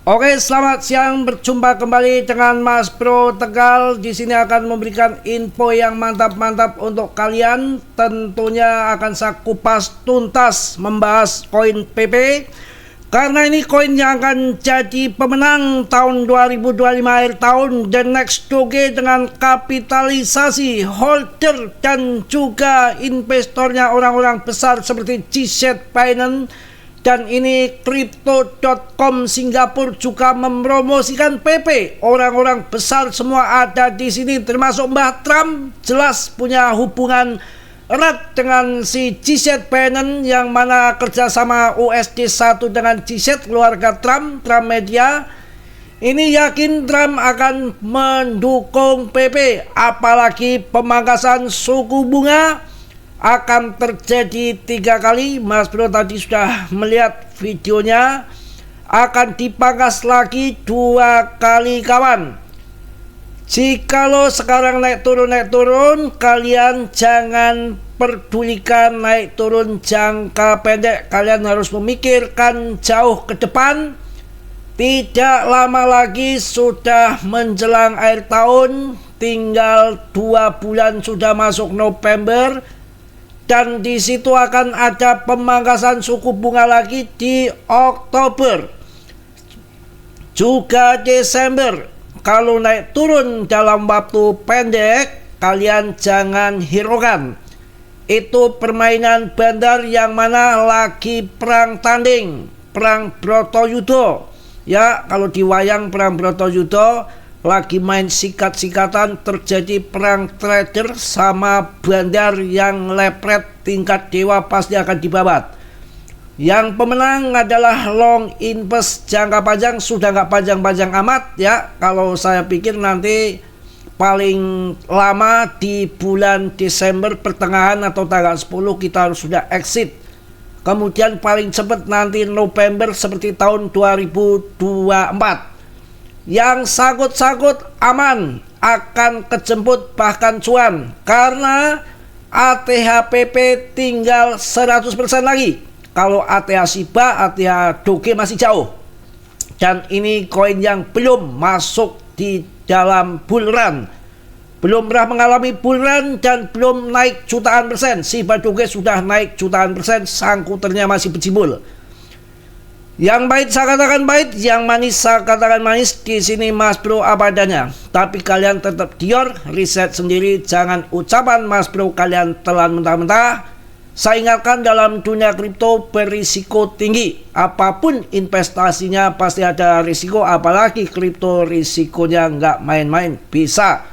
Oke, selamat siang. Berjumpa kembali dengan Mas Bro Tegal. Di sini akan memberikan info yang mantap-mantap untuk kalian. Tentunya akan saya kupas tuntas membahas koin PP. Karena ini koin yang akan jadi pemenang tahun 2025 akhir tahun, The Next Doge, dengan kapitalisasi holder dan juga investornya orang-orang besar seperti GZ Binance. Dan ini Crypto.com Singapura juga mempromosikan PP. Orang-orang besar semua ada di sini, termasuk Mbah Trump. Jelas punya hubungan erat dengan si GZ Binance, yang mana kerjasama USD 1 dengan GZ, keluarga Trump Media. Ini yakin Trump akan mendukung PP, apalagi pemangkasan suku bunga akan terjadi 3 kali. Mas Bro tadi sudah melihat videonya. Akan dipangkas lagi 2 kali, kawan. Jikalau sekarang naik turun, kalian jangan pedulikan naik turun jangka pendek. Kalian harus memikirkan jauh ke depan. Tidak lama lagi sudah menjelang akhir tahun. Tinggal 2 bulan sudah masuk November. Dan di situ akan ada pemangkasan suku bunga lagi di Oktober, juga Desember. Kalau naik turun dalam waktu pendek, kalian jangan hiraukan. Itu permainan bandar yang mana lagi perang tanding, perang Bratayuda. Ya, kalau di wayang perang Bratayuda lagi main sikat-sikatan, terjadi perang trader sama bandar yang lepret tingkat dewa, pasti akan dibabat. Yang pemenang adalah long invest jangka panjang. Sudah nggak panjang-panjang amat ya. Kalau saya pikir nanti paling lama di bulan Desember pertengahan atau tanggal 10 kita harus sudah exit. Kemudian paling cepat nanti November seperti tahun 2024. Yang sangkut-sangkut aman akan kejemput bahkan cuan, karena ATH-PP tinggal 100% lagi. Kalau ATH Shiba, ATH Doge masih jauh. Dan ini koin yang belum masuk di dalam bull run, belum pernah mengalami bull run, dan belum naik jutaan persen. Shiba Doge sudah naik jutaan persen, sangkuternya masih berjibul. Yang baik saya katakan baik, yang manis saya katakan manis. Di sini Mas Bro apa adanya. Tapi kalian tetap dior, riset sendiri, jangan ucapan Mas Bro kalian telan mentah-mentah. Saya ingatkan, dalam dunia kripto berisiko tinggi. Apapun investasinya pasti ada risiko, apalagi kripto risikonya nggak main-main. Bisa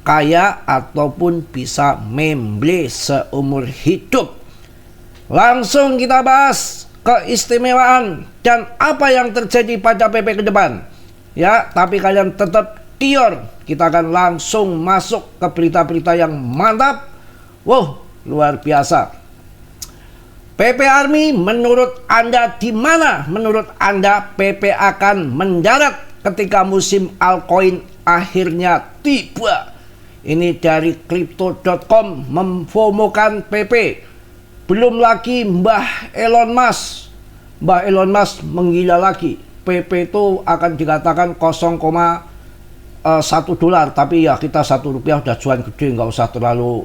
kaya ataupun bisa memble seumur hidup. Langsung kita bahas keistimewaan dan apa yang terjadi pada PP ke depan ya. Tapi kalian tetap dior, kita akan langsung masuk ke berita-berita yang mantap. Wow, luar biasa. PP Army, menurut Anda di mana menurut Anda PP akan mendarat ketika musim altcoin akhirnya tiba? Ini dari Crypto.com memfomokan PP. Belum lagi Mbah Elon Musk. Mbah Elon Musk menggila lagi. PP itu akan dikatakan 0,1 dolar. Tapi ya kita ₹1 udah cuan gede, nggak usah terlalu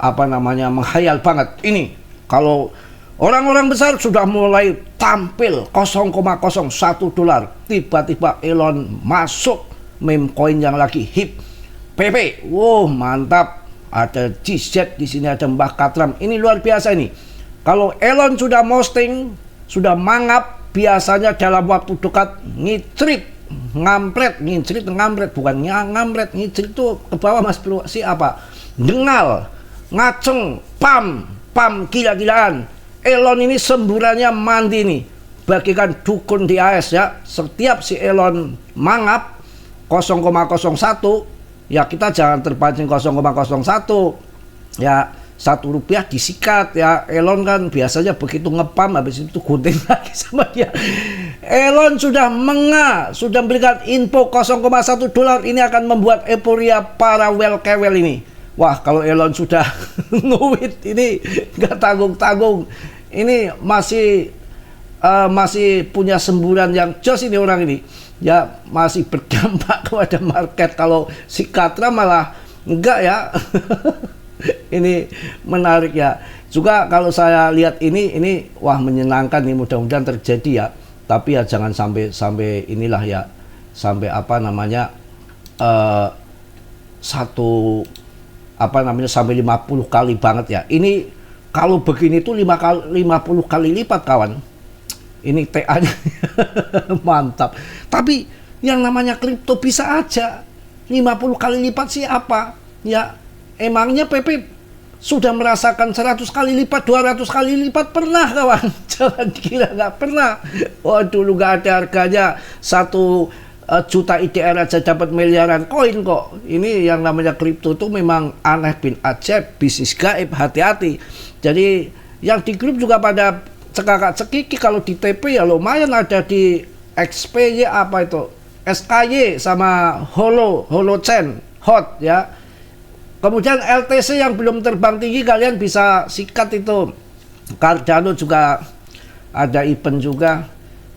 menghayal banget. Ini kalau orang-orang besar sudah mulai tampil 0,01 dolar. Tiba-tiba Elon masuk, meme coin yang lagi hip, PP. Wow, mantap. Ada GZ di sini, ada Mbah Katram. Ini luar biasa ini. Kalau Elon sudah posting, sudah mangap, biasanya dalam waktu dekat ngicrit, ngampret, bukan ngampret, ngicrit itu ke bawah Mas Bro. Dengal, ngaceng, pam gila-gilaan. Elon ini semburannya mandi nih, bagikan dukun di AS ya. Setiap si Elon mangap 0,01, ya kita jangan terpancing 0,01 ya, ₹1 disikat ya. Elon kan biasanya begitu ngepam, habis itu gunting lagi sama dia. Elon sudah sudah memberikan info 0,1 dolar. Ini akan membuat euforia para well ini. Wah, kalau Elon sudah nguit ini nggak tanggung-tanggung. Ini masih masih punya semburan yang jos ini orang ini, ya masih berdampak kepada market. Kalau si Katra malah enggak ya. Ini menarik ya. Juga kalau saya lihat ini wah menyenangkan nih, mudah-mudahan terjadi ya. Tapi ya jangan sampai inilah ya, sampai apa namanya sampai 50 kali banget ya. Ini kalau begini tuh 50 kali lipat kawan. Ini TA-nya mantap. Tapi yang namanya kripto bisa aja 50 kali lipat sih apa? Ya emangnya PP sudah merasakan 100 kali lipat, 200 kali lipat pernah kawan? Jangan kira nggak pernah. Oh dulu nggak ada harganya 1 juta IDR aja dapat miliaran koin kok. Ini yang namanya kripto tuh memang aneh bin ajaib, bisnis gaib, hati-hati. Jadi yang di grup juga pada cekakak-cekiki. Kalau di TP ya lumayan, ada di XPY apa itu, SKY sama Holochain hot ya. Kemudian LTC yang belum terbang tinggi kalian bisa sikat itu. Cardano juga ada event juga.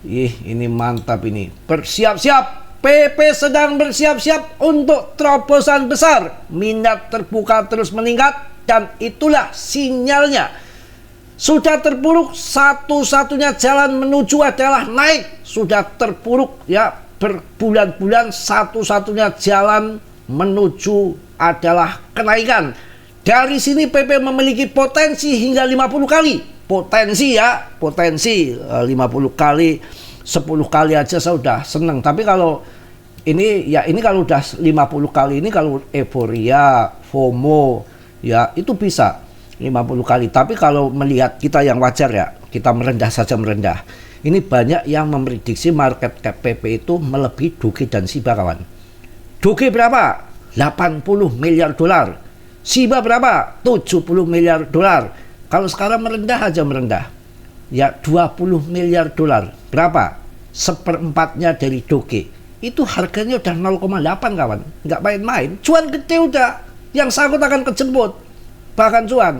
Ini mantap ini. Bersiap-siap. PP sedang bersiap-siap untuk terobosan besar. Minat terbuka terus meningkat dan itulah sinyalnya. Sudah terpuruk, satu-satunya jalan menuju adalah naik. Sudah terpuruk ya berbulan-bulan, satu-satunya jalan menuju adalah kenaikan. Dari sini PP memiliki potensi hingga 50 kali. Potensi ya, potensi 50 kali, 10 kali aja saya udah seneng. Tapi kalau ini ya, ini kalau udah 50 kali, ini kalau euforia, FOMO ya itu bisa 50 kali. Tapi kalau melihat kita yang wajar ya, kita merendah saja merendah. Ini banyak yang memprediksi market cap PP itu melebihi Doge dan Shiba kawan. Doge berapa? 80 miliar dolar. Shiba berapa? 70 miliar dolar. Kalau sekarang merendah aja merendah. Ya 20 miliar dolar. Berapa? Seperempatnya dari Doge. Itu harganya udah 0,8 kawan. Nggak main-main. Cuan gede udah. Yang sangkut akan kejemput. Bahkan cuan.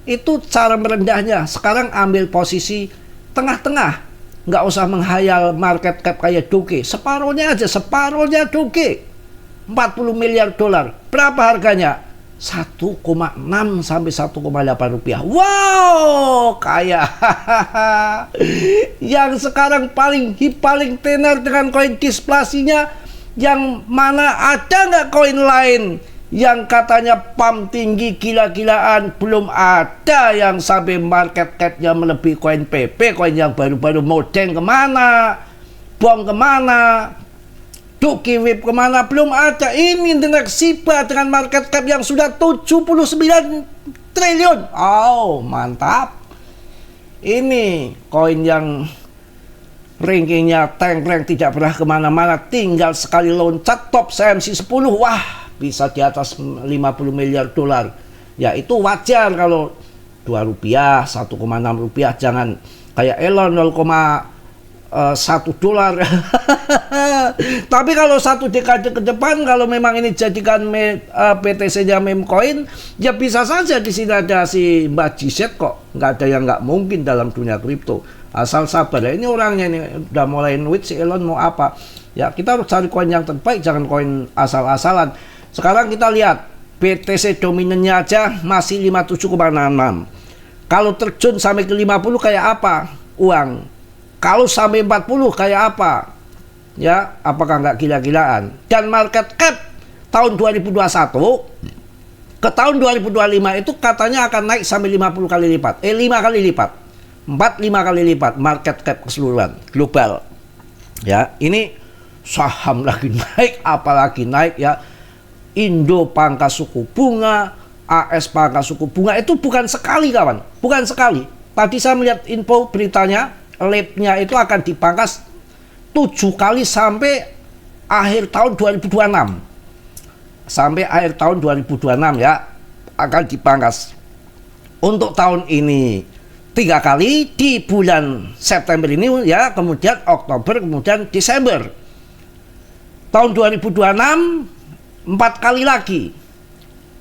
Itu cara merendahnya. Sekarang ambil posisi tengah-tengah. Nggak usah menghayal market cap kayak Doge. Separohnya aja. Separohnya Doge. 40 miliar dolar. Berapa harganya? 1,6 sampai 1,8 rupiah. Wow, kaya. Yang sekarang paling tenar dengan koin displasinya, yang mana ada nggak koin lain yang katanya pump tinggi gila-gilaan? Belum ada yang sampai market capnya melebihi koin PP. Koin yang baru-baru modeng kemana? Bong kemana? Doge Web kemana? Belum ada. Ini dengan Shiba dengan market cap yang sudah 79 triliun. Oh, mantap. Ini koin yang rankingnya tank tidak pernah kemana-mana. Tinggal sekali loncat top CMC 10. Wah, bisa di atas 50 miliar dolar. Ya itu wajar kalau 2 rupiah, 1,6 rupiah. Jangan kayak Elon 1 dolar. Tapi kalau 1 dekade ke depan, kalau memang ini jadikan PTC-nya meme coin, ya bisa saja di sini ada si Mbak Jizet kok. Nggak ada yang nggak mungkin dalam dunia kripto. Asal sabar ya. Ini orangnya ini udah mulai nuit, si Elon mau apa? Ya kita harus cari koin yang terbaik, jangan koin asal-asalan. Sekarang kita lihat BTC dominannya aja masih 57,66. Kalau terjun sampai ke 50 kayak apa uang? Kalau sampai 40 kayak apa? Ya, apakah nggak gila-gilaan? Dan market cap tahun 2021 ke tahun 2025 itu katanya akan naik sampai 50 kali lipat. 5 kali lipat. 5 kali lipat market cap keseluruhan global. Ya, ini saham lagi naik, apalagi naik ya. Indo pangkas suku bunga, AS pangkas suku bunga itu bukan sekali kawan, bukan sekali. Tadi saya melihat info beritanya, labnya itu akan dipangkas 7 kali sampai akhir tahun 2026. Sampai akhir tahun 2026 ya akan dipangkas. Untuk tahun ini 3 kali di bulan September ini ya, kemudian Oktober, kemudian Desember. Tahun 2026 4 kali lagi.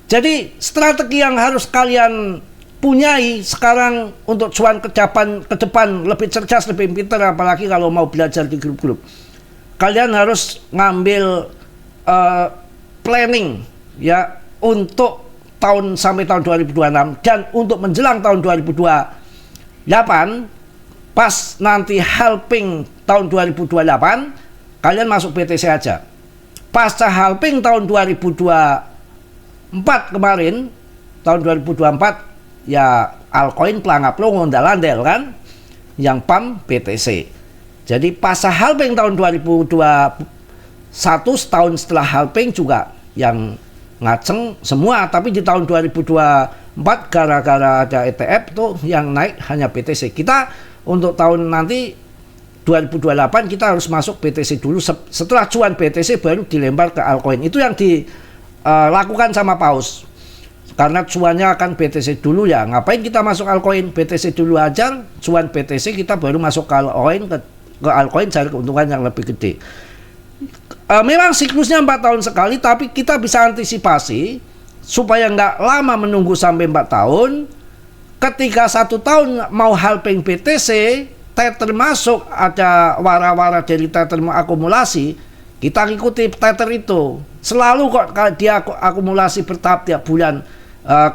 Jadi strategi yang harus kalian punyai sekarang untuk cuan ke depan lebih cerdas, lebih pintar, apalagi kalau mau belajar di grup-grup. Kalian harus ngambil planning ya untuk tahun sampai tahun 2026 dan untuk menjelang tahun 2028 pas nanti helping tahun 2028 kalian masuk PTC aja. Pasca helping tahun 2024 kemarin tahun 2024 ya altcoin pelangap lo ngondal-andel kan yang PAM PTC. Jadi pasca helping tahun 2021 setahun setelah helping juga yang ngaceng semua, tapi di tahun 2024 gara-gara ada ETF tuh yang naik hanya BTC. Kita untuk tahun nanti 2028 kita harus masuk BTC dulu, setelah cuan BTC baru dilempar ke altcoin. Itu yang dilakukan sama Paus. Karena cuannya akan BTC dulu ya, ngapain kita masuk altcoin? BTC dulu aja, cuan BTC kita baru masuk ke altcoin cari keuntungan yang lebih gede. Memang siklusnya 4 tahun sekali, tapi kita bisa antisipasi supaya nggak lama menunggu sampai 4 tahun. Ketika 1 tahun mau helping BTC, tether masuk, ada wara-wara dari tether akumulasi, kita ikuti tether itu. Selalu kok dia akumulasi bertahap tiap bulan.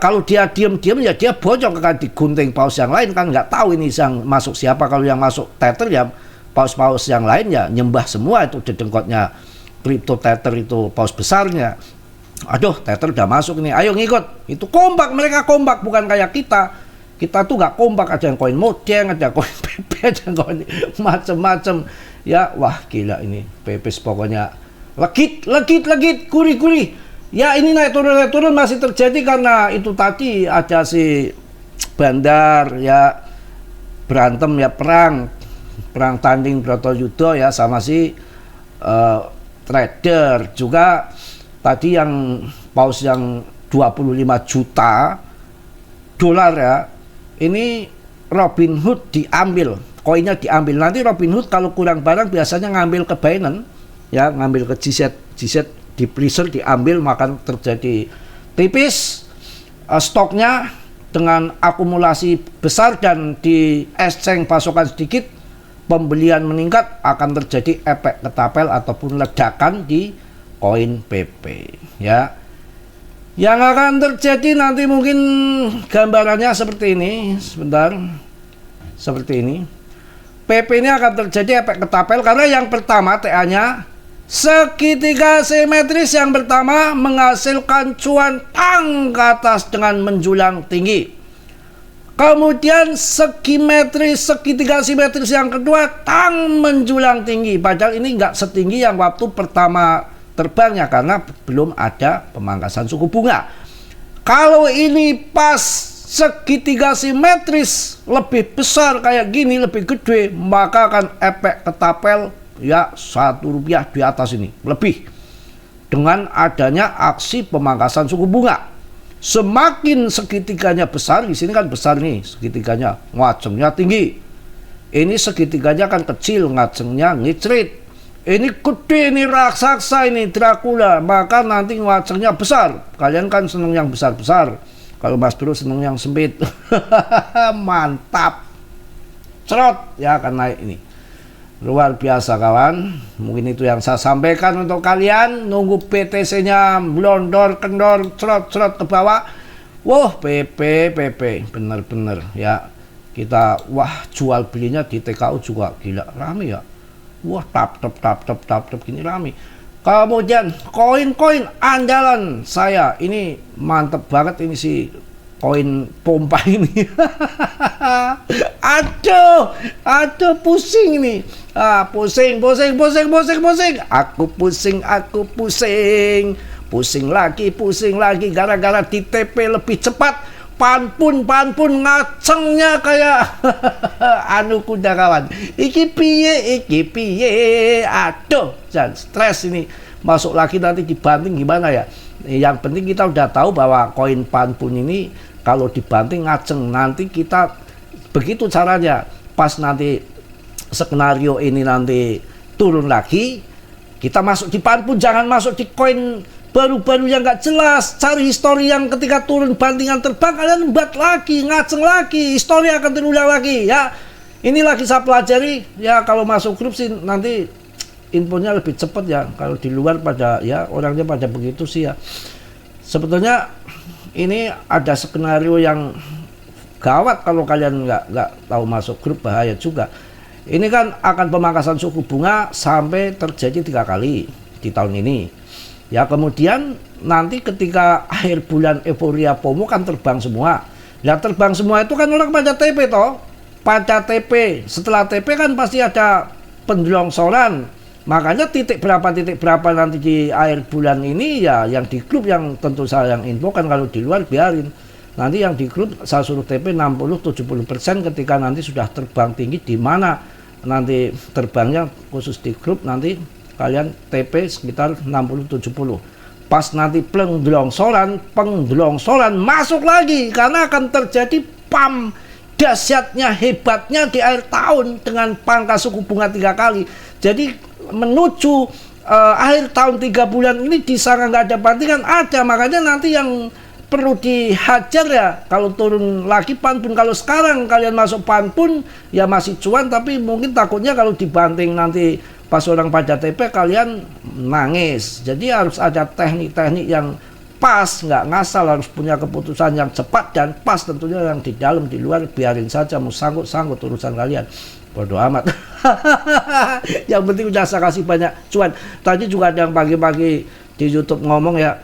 Kalau dia diem-diem ya dia bocor kan digunting paus yang lain kan nggak tahu ini yang masuk siapa. Kalau yang masuk tether ya paus-paus yang lain ya nyembah semua itu dedengkotnya kripto tether itu paus besarnya. Aduh, tether udah masuk nih, ayo ngikut. Itu kompak, mereka kompak, bukan kayak kita. Kita tuh nggak kompak, ada yang koin modeng, ada koin PP, ada yang koin macem-macem. Ya, wah gila ini PPS pokoknya legit, gurih. Ya ini naik turun masih terjadi karena itu tadi ada si bandar ya berantem ya perang tanding Bratayuda ya sama si trader juga tadi yang paus yang 25 juta dolar ya. Ini Robinhood diambil, koinnya diambil. Nanti Robinhood kalau kurang barang biasanya ngambil ke Binance ya, ngambil ke GZ di freezer diambil, maka terjadi tipis stoknya dengan akumulasi besar dan di exchange pasokan sedikit, pembelian meningkat, akan terjadi efek ketapel ataupun ledakan di koin PP ya. Yang akan terjadi nanti mungkin gambarannya seperti ini, sebentar, seperti ini. PP ini akan terjadi efek ketapel karena yang pertama TA-nya segitiga simetris yang pertama menghasilkan cuan tang ke atas dengan menjulang tinggi. Kemudian segitiga simetris yang kedua tang menjulang tinggi. Padahal ini nggak setinggi yang waktu pertama terbangnya karena belum ada pemangkasan suku bunga. Kalau ini pas segitiga simetris lebih besar kayak gini, lebih gede, maka akan efek ketapel ya Rp1 di atas ini lebih dengan adanya aksi pemangkasan suku bunga. Semakin segitiganya besar, di sini kan besar nih segitiganya, ngacengnya tinggi. Ini segitiganya kan kecil, ngacengnya ngicrit. Ini gede, ini raksasa, ini Dracula, maka nanti ngacengnya besar. Kalian kan seneng yang besar-besar. Kalau Mas Bro seneng yang sempit. Mantap. Cerot ya akan naik ini. Luar biasa kawan. Mungkin itu yang saya sampaikan untuk kalian. Nunggu BTC-nya blondor, kendor, cerot ke bawah. Wah, PP bener-bener ya. Kita wah jual belinya di TKU juga gila rame ya. Wah, tap gini rame. Kemudian koin-koin andalan saya ini mantep banget ini si koin pompa ini. Aduh pusing ini. Pusing. Aku pusing. Pusing lagi gara-gara di TP lebih cepat. Panpun ngacengnya kayak anu kuda kawan. Iki piye. Aduh, jangan stres ini. Masuk lagi nanti dibanting gimana ya? Yang penting kita udah tahu bahwa koin panpun ini kalau dibanting ngaceng. Nanti kita begitu caranya. Pas nanti skenario ini nanti turun lagi, kita masuk di panpun, jangan masuk di koin baru-baru yang nggak jelas, cari histori yang ketika turun bantingan terbang kalian buat lagi, ngaceng lagi, histori akan terulang lagi ya. Ini lagi saya pelajari ya, kalau masuk grup sih nanti infonya lebih cepat ya. Kalau di luar pada ya orangnya pada begitu sih ya. Sebetulnya ini ada skenario yang gawat kalau kalian nggak tahu masuk grup, bahaya juga. Ini kan akan pemangkasan suku bunga sampai terjadi 3 kali di tahun ini. Ya kemudian nanti ketika akhir bulan euforia FOMO kan terbang semua. Ya terbang semua itu kan orang pada TP toh. Pada TP. Setelah TP kan pasti ada pendelongsoran. Makanya titik berapa nanti di akhir bulan ini ya yang di grup yang tentu saya yang info kan, kalau di luar biarin. Nanti yang di grup saya suruh TP 60-70% ketika nanti sudah terbang tinggi, di mana nanti terbangnya khusus di grup nanti kalian TP sekitar 60-70. Pas nanti pengelongsoran masuk lagi karena akan terjadi pam dahsyatnya, hebatnya di akhir tahun dengan pangkas suku bunga 3 kali. Jadi menuju akhir tahun 3 bulan ini disangka nggak ada bantingan, ada. Makanya nanti yang perlu dihajar ya, kalau turun lagi pan pun, kalau sekarang kalian masuk pan pun ya masih cuan, tapi mungkin takutnya kalau dibanting nanti pas orang pada TP kalian nangis. Jadi harus ada teknik-teknik yang pas, nggak ngasal, harus punya keputusan yang cepat dan pas tentunya. Yang di dalam di luar biarin saja, mau sangkut urusan kalian, bodo amat. Yang penting udah saya kasih banyak cuan. Tadi juga ada yang pagi-pagi di YouTube ngomong ya,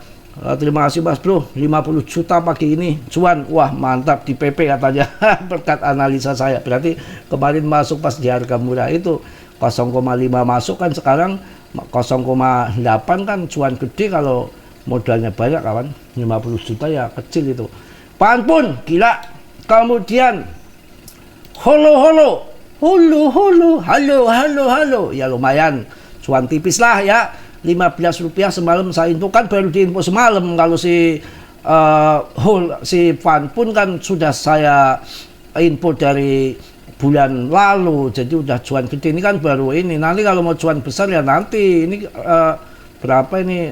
terima kasih Mas Bro, 50 juta pagi ini cuan, wah mantap di PP katanya. Berkat analisa saya, berarti kemarin masuk pas di harga murah itu 0,5 masuk kan, sekarang 0,8 kan cuan gede. Kalau modalnya banyak kawan, 50 juta ya kecil itu. Pan pun gila. Kemudian halo ya lumayan cuan tipis lah ya, 15 rupiah semalam saya info kan, baru diinfo semalam. Kalau si Fan pun kan sudah saya info dari bulan lalu, jadi udah cuan gede. Ini kan baru ini, nanti kalau mau cuan besar ya nanti ini berapa ini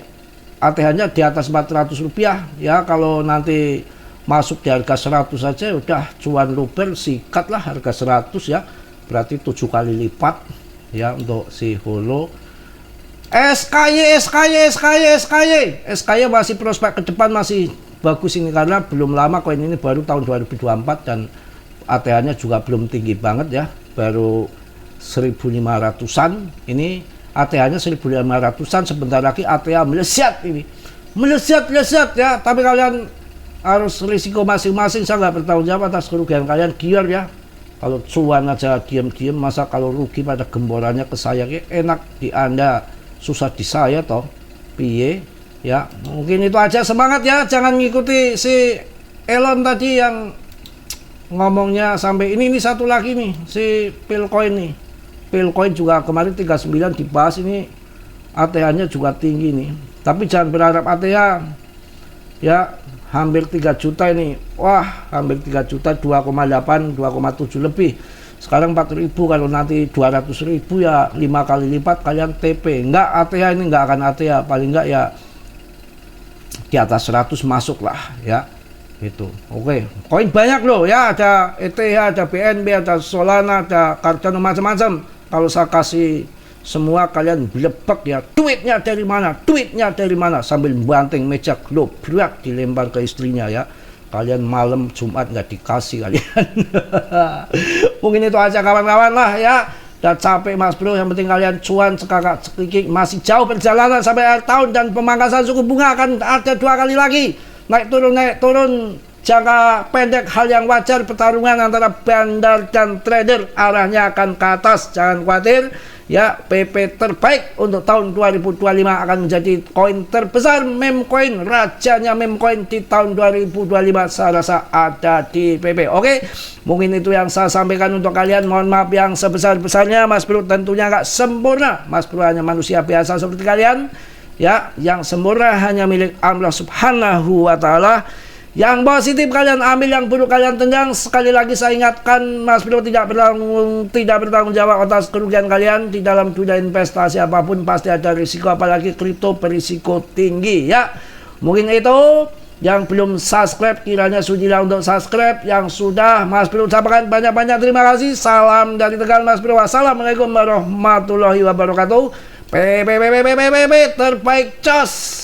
ATH-nya di atas 400 rupiah ya. Kalau nanti masuk di harga 100 saja udah cuan luber, sikat lah harga 100 ya, berarti 7 kali lipat ya untuk si Holo. SKY masih prospek ke depan masih bagus ini, karena belum lama koin ini baru tahun 2024 dan ATH-nya juga belum tinggi banget ya, baru 1.500-an. Ini ATH-nya 1.500-an, sebentar lagi ATH melesat ini, melesat ya. Tapi kalian harus risiko masing-masing, saya nggak bertanggung jawab atas kerugian kalian. Gior ya, kalau cuan aja diam-diam, masa kalau rugi pada gemborannya ke saya, enak di Anda, susah di saya toh, piye ya. Mungkin itu aja, semangat ya, jangan ngikuti si Elon tadi yang ngomongnya sampai ini satu lagi nih, si Pilcoin nih. Pilcoin juga kemarin 39 dibahas, ini ATH-nya juga tinggi nih, tapi jangan berharap ATH ya hampir 3 juta ini. Wah, hampir 3 juta, 2,8 2,7 lebih. Sekarang 4.000, kalau nanti 200.000 ya 5 kali lipat kalian TP. Enggak, ATH ini enggak akan ATH, paling enggak ya di atas 100 masuk lah ya. Itu. Oke. Koin banyak loh ya, ada ETH, ada BNB, ada Solana, ada Cardano, macam-macam. Kalau saya kasih semua kalian blebek ya, duitnya dari mana, sambil banting meja globrak dilempar ke istrinya ya. Kalian malam Jumat nggak dikasih kalian. Mungkin itu aja kawan-kawan lah ya. Udah capek Mas Bro, yang penting kalian cuan sekakak sekikik. Masih jauh perjalanan sampai akhir tahun, dan pemangkasan suku bunga akan ada 2 kali lagi. Naik turun. Jangka pendek hal yang wajar, pertarungan antara bandar dan trader arahnya akan ke atas, jangan khawatir ya. PP terbaik untuk tahun 2025 akan menjadi koin terbesar, meme coin, rajanya meme coin di tahun 2025 saya rasa ada di PP. Oke, mungkin itu yang saya sampaikan untuk kalian. Mohon maaf yang sebesar-besarnya. Mas Bro tentunya nggak sempurna, Mas Bro hanya manusia biasa seperti kalian ya. Yang sempurna hanya milik Allah Subhanahu wa Ta'ala. Yang positif kalian ambil, yang buruk kalian tendang. Sekali lagi saya ingatkan, Mas Bro tidak bertanggung jawab atas kerugian kalian. Di dalam dunia investasi apapun pasti ada risiko, apalagi kripto berisiko tinggi ya. Mungkin itu. Yang belum subscribe kiranya sudilah untuk subscribe. Yang sudah, Mas Bro ucapkan banyak-banyak terima kasih. Salam dari Tegal Mas Bro. Wassalamualaikum warahmatullahi wabarakatuh. Terbaik, cos.